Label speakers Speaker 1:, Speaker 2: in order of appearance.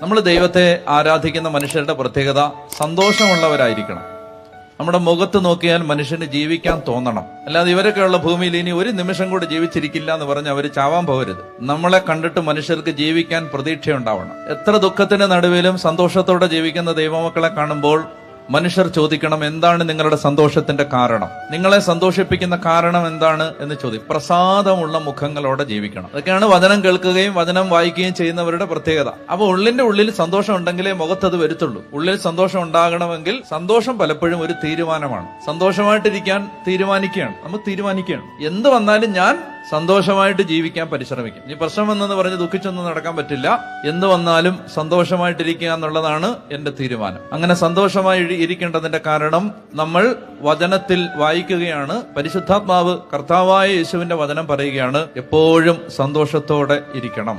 Speaker 1: നമ്മൾ ദൈവത്തെ ആരാധിക്കുന്ന മനുഷ്യരുടെ പ്രത്യേകത സന്തോഷമുള്ളവരായിരിക്കണം. നമ്മുടെ മുഖത്ത് നോക്കിയാൽ മനുഷ്യന് ജീവിക്കാൻ തോന്നണം. അല്ലാതെ ഇവരൊക്കെയുള്ള ഭൂമിയിൽ ഇനി ഒരു നിമിഷം കൂടി ജീവിച്ചിരിക്കില്ല എന്ന് പറഞ്ഞ് അവർ ചാവാൻ പോകരുത്. നമ്മളെ കണ്ടിട്ട് മനുഷ്യർക്ക് ജീവിക്കാൻ പ്രതീക്ഷയുണ്ടാവണം. എത്ര ദുഃഖത്തിന്റെ നടുവിലും സന്തോഷത്തോടെ ജീവിക്കുന്ന ദൈവമക്കളെ കാണുമ്പോൾ മനുഷ്യർ ചോദിക്കണം, എന്താണ് നിങ്ങളുടെ സന്തോഷത്തിന്റെ കാരണം? നിങ്ങളെ സന്തോഷിപ്പിക്കുന്ന കാരണം എന്താണ് എന്ന് ചോദിക്കും. പ്രസാദമുള്ള മുഖങ്ങളോടെ ജീവിക്കണം. അതൊക്കെയാണ് വചനം കേൾക്കുകയും വചനം വായിക്കുകയും ചെയ്യുന്നവരുടെ പ്രത്യേകത. അപ്പൊ ഉള്ളിന്റെ ഉള്ളിൽ സന്തോഷം ഉണ്ടെങ്കിലേ മുഖത്തത് വരുത്തുള്ളൂ. ഉള്ളിൽ സന്തോഷം ഉണ്ടാകണമെങ്കിൽ സന്തോഷം പലപ്പോഴും ഒരു തീരുമാനമാണ്. സന്തോഷമായിട്ടിരിക്കാൻ തീരുമാനിക്കുകയാണ്. നമ്മൾ തീരുമാനിക്കുകയാണ്, എന്ത് വന്നാലും ഞാൻ സന്തോഷമായിട്ട് ജീവിക്കാൻ പരിശ്രമിക്കും. ഇനി പ്രശ്നം വന്നെന്ന് പറഞ്ഞ് ദുഃഖിച്ചൊന്നും നടക്കാൻ പറ്റില്ല. എന്ത് വന്നാലും സന്തോഷമായിട്ടിരിക്കുക എന്നുള്ളതാണ് എന്റെ തീരുമാനം. അങ്ങനെ സന്തോഷമായി ഇരിക്കേണ്ടതിന്റെ കാരണം നമ്മൾ വചനത്തിൽ വായിക്കുകയാണ്. പരിശുദ്ധാത്മാവ് കർത്താവായ യേശുവിന്റെ വചനം പറയുകയാണ്, എപ്പോഴും സന്തോഷത്തോടെ ഇരിക്കണം.